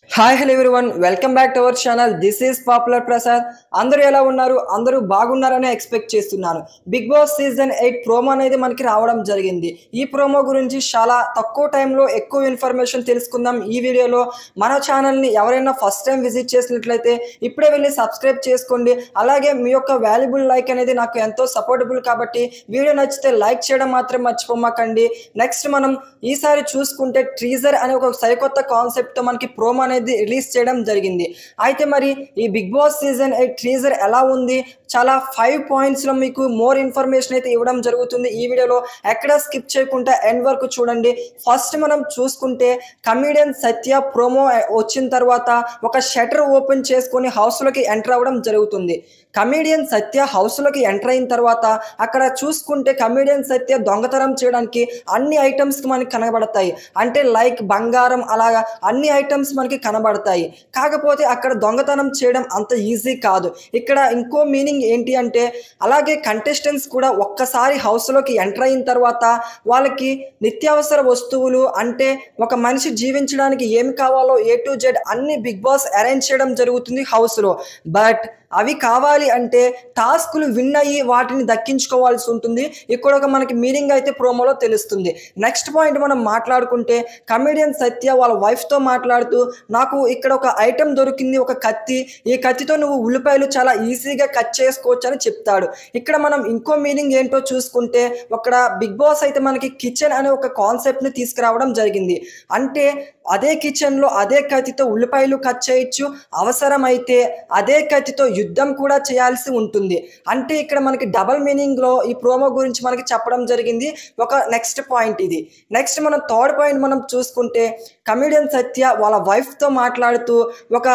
Hi hello everyone welcome back to our channel. This is popular Prasad. అందరూ ఎలా ఉన్నారు? అందరూ బాగున్నారని ఎక్స్పెక్ట్ చేస్తున్నాను. బిగ్ బాస్ సీజన్ 8 ప్రోమో అనేది మనకి రావడం జరిగింది. ఈ ప్రోమో గురించి చాలా తక్కువ టైంలో ఎక్కువ ఇన్ఫర్మేషన్ తెలుసుకుందాం ఈ వీడియోలో. మన ఛానల్ని ఎవరైనా ఫస్ట్ టైం విజిట్ చేసినట్లయితే ఇప్పుడే వెళ్ళి సబ్స్క్రైబ్ చేసుకోండి. అలాగే మీ యొక్క వాల్యుబుల్ లైక్ అనేది నాకు ఎంతో సపోర్టబుల్ కాబట్టి వీడియో నచ్చితే లైక్ చేయడం మాత్రం మర్చిపోమాకండి. నెక్స్ట్ మనం ఈసారి చూసుకుంటే టీజర్ అనే ఒక సరికొత్త కాన్సెప్ట్తో మనకి ప్రోమో అనేది రిలీజ్ చేయడం జరిగింది. అయితే మరి ఈ బిగ్ బాస్ సీజన్ 8 టీజర్ ఎలా ఉంది? చాలా 5 పాయింట్స్లో మీకు మోర్ ఇన్ఫర్మేషన్ అయితే ఇవ్వడం జరుగుతుంది ఈ వీడియోలో. ఎక్కడ స్కిప్ చేయకుండా ఎండ్ వరకు చూడండి. ఫస్ట్ మనం చూసుకుంటే కమీడియన్ సత్య ప్రోమో వచ్చిన తర్వాత ఒక షటర్ ఓపెన్ చేసుకొని హౌస్లోకి ఎంటర్ అవ్వడం జరుగుతుంది. కమీడియన్ సత్య హౌస్లోకి ఎంటర్ అయిన తర్వాత అక్కడ చూసుకుంటే కమీడియన్ సత్య దొంగతనం చేయడానికి అన్ని ఐటమ్స్ మనకి కనబడతాయి. అంటే లైక్ బంగారం అలాగా అన్ని ఐటమ్స్ మనకి కనబడతాయి. కాకపోతే అక్కడ దొంగతనం చేయడం అంత ఈజీ కాదు. ఇక్కడ ఇంకో మీనింగ్ ఏంటి అంటే అలాగే కంటెస్టెంట్స్ కూడా ఒక్కసారి హౌస్లోకి ఎంటర్ అయిన తర్వాత వాళ్ళకి నిత్యావసర వస్తువులు అంటే ఒక మనిషి జీవించడానికి ఏమి కావాలో A to Z అన్ని బిగ్ బాస్ అరేంజ్ చేయడం జరుగుతుంది హౌస్లో. బట్ అవి కావాలి అంటే టాస్కులు విన్ అయ్యి వాటిని దక్కించుకోవాల్సి ఉంటుంది. ఇక్కడ ఒక మనకి మీనింగ్ అయితే ప్రోమోలో తెలుస్తుంది. నెక్స్ట్ పాయింట్ మనం మాట్లాడుకుంటే కమీడియన్ సత్య వాళ్ళ వైఫ్తో మాట్లాడుతూ నాకు ఇక్కడ ఒక ఐటెం దొరికింది, ఒక కత్తి, ఈ కత్తితో నువ్వు ఉల్లిపాయలు చాలా ఈజీగా కట్ చేసుకోవచ్చు అని చెప్తాడు. ఇక్కడ మనం ఇంకో మీనింగ్ ఏంటో చూసుకుంటే అక్కడ బిగ్ బాస్ అయితే మనకి కిచెన్ అనే ఒక కాన్సెప్ట్ని తీసుకురావడం జరిగింది. అంటే అదే కిచెన్లో అదే కత్తితో ఉల్లిపాయలు కట్ చేయొచ్చు, అవసరమైతే అదే కత్తితో యుద్ధం కూడా చేయాల్సి ఉంటుంది. అంటే ఇక్కడ మనకి డబల్ మీనింగ్లో ఈ ప్రోమో గురించి మనకి చెప్పడం జరిగింది. ఒక నెక్స్ట్ పాయింట్ ఇది. నెక్స్ట్ మనం థర్డ్ పాయింట్ మనం చూసుకుంటే కమీడియన్ సత్య వాళ్ళ వైఫ్తో మాట్లాడుతూ ఒక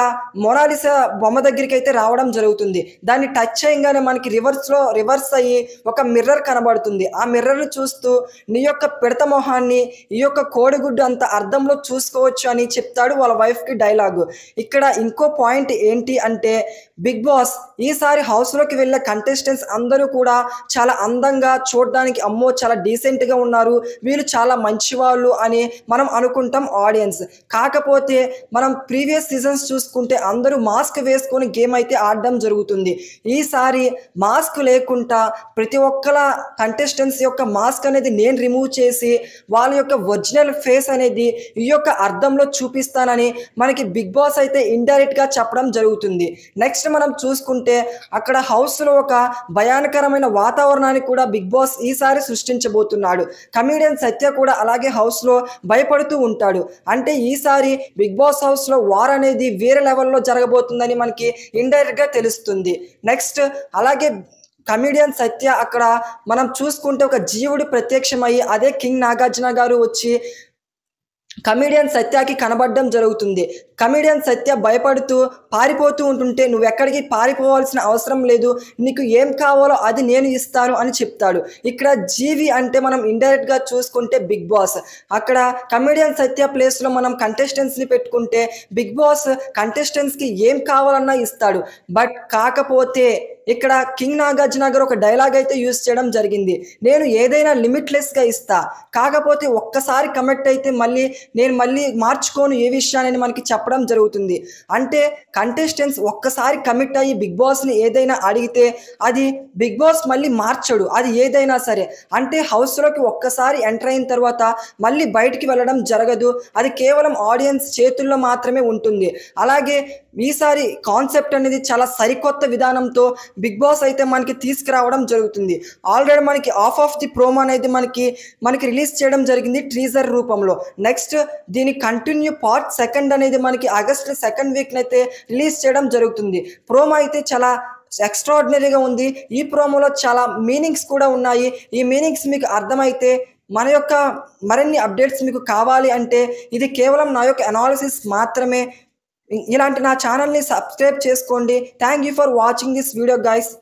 మొనాలిసా బొమ్మ దగ్గరికి అయితే రావడం జరుగుతుంది. దాన్ని టచ్ చేయగానే మనకి రివర్స్ అయ్యి ఒక మిర్రర్ కనబడుతుంది. ఆ మిర్రర్ని చూస్తూ నీ యొక్క పిడత మొహాన్ని ఈ యొక్క కోడిగుడ్డు అంత అర్థంలో చూసుకోవచ్చు అని చెప్తాడు వాళ్ళ వైఫ్కి డైలాగు. ఇక్కడ ఇంకో పాయింట్ ఏంటి అంటే బిగ్ బాస్ ఈసారి హౌస్లోకి వెళ్ళే కంటెస్టెంట్స్ అందరూ కూడా చాలా అందంగా చూడడానికి అమ్మో చాలా డీసెంట్గా ఉన్నారు, వీళ్ళు చాలా మంచివాళ్ళు అని మనం అనుకుంటాం ఆడియన్స్. కాకపోతే మనం ప్రీవియస్ సీజన్స్ చూసుకుంటే అందరూ మాస్క్ వేసుకొని గేమ్ అయితే ఆడడం జరుగుతుంది. ఈసారి మాస్క్ లేకుండా ప్రతి ఒక్కల కంటెస్టెంట్స్ యొక్క మాస్క్ అనేది నేను రిమూవ్ చేసి వాళ్ళ యొక్క ఒరిజినల్ ఫేస్ అనేది ఈ యొక్క అర్థంలో చూపిస్తానని మనకి బిగ్ బాస్ అయితే ఇండైరెక్ట్గా చెప్పడం జరుగుతుంది. నెక్స్ట్ మనం చూసుకుంటే అక్కడ హౌస్లో ఒక భయానకరమైన వాతావరణాన్ని కూడా బిగ్ బాస్ ఈసారి సృష్టించబోతున్నాడు. కమీడియన్ సత్య కూడా అలాగే హౌస్లో భయపడుతూ ఉంటాడు. అంటే ఈసారి బిగ్ బాస్ హౌస్లో వార్ అనేది వేరే లెవెల్లో జరగబోతుందని మనకి ఇండైరెక్ట్గా తెలుస్తుంది. నెక్స్ట్ అలాగే కమీడియన్ సత్య అక్కడ మనం చూసుకుంటే ఒక జీవుడు ప్రత్యక్షమయ్యి అదే కింగ్ నాగార్జున గారు వచ్చి కమీడియన్ సత్యకి కనబడడం జరుగుతుంది. కమీడియన్ సత్య భయపడుతూ పారిపోతూ ఉంటుంటే నువ్వు ఎక్కడికి పారిపోవాల్సిన అవసరం లేదు, నీకు ఏం కావాలో అది నేను ఇస్తాను అని చెప్తాడు. ఇక్కడ జీవి అంటే మనం ఇండైరెక్ట్గా చూసుకుంటే బిగ్ బాస్. అక్కడ కమీడియన్ సత్య ప్లేస్లో మనం కంటెస్టెంట్స్ని పెట్టుకుంటే బిగ్ బాస్ కంటెస్టెంట్స్కి ఏం కావాలన్నా ఇస్తాడు. బట్ కాకపోతే ఇక్కడ కింగ్ నాగార్జున గారు ఒక డైలాగ్ అయితే యూజ్ చేయడం జరిగింది. నేను ఏదైనా లిమిట్లెస్గా ఇస్తా, కాకపోతే ఒక్కసారి కమిట్ అయితే నేను మళ్ళీ మార్చుకోను ఏ విషయాన్ని మనకి చెప్పడం జరుగుతుంది. అంటే కంటెస్టెంట్స్ ఒక్కసారి కమిట్ అయ్యి బిగ్ బాస్ని ఏదైనా అడిగితే అది బిగ్ బాస్ మళ్ళీ మార్చడు, అది ఏదైనా సరే. అంటే హౌస్లోకి ఒక్కసారి ఎంటర్ అయిన తర్వాత మళ్ళీ బయటికి వెళ్ళడం జరగదు, అది కేవలం ఆడియన్స్ చేతుల్లో మాత్రమే ఉంటుంది. అలాగే ఈసారి కాన్సెప్ట్ అనేది చాలా సరికొత్త విధానంతో బిగ్ బాస్ అయితే మనకి తీసుకురావడం జరుగుతుంది. ఆల్రెడీ మనకి ఆఫ్ ది ప్రోమో అనేది మనకి రిలీజ్ చేయడం జరిగింది టీజర్ రూపంలో. నెక్స్ట్ దీని కంటిన్యూ పార్ట్ 2 అనేది మనకి ఆగస్టు 2nd వీక్ అయితే రిలీజ్ చేయడం జరుగుతుంది. ప్రోమో అయితే చాలా ఎక్స్ట్రాడినరీగా ఉంది. ఈ ప్రోమోలో చాలా మీనింగ్స్ కూడా ఉన్నాయి. ఈ మీనింగ్స్ మీకు అర్థమైతే మన యొక్క మరిన్ని అప్డేట్స్ మీకు కావాలి అంటే ఇది కేవలం నా యొక్క అనాలిసిస్ మాత్రమే. ఇలాంటి నా ఛానల్ని సబ్స్క్రైబ్ చేసుకోండి. Thank you for watching this video guys.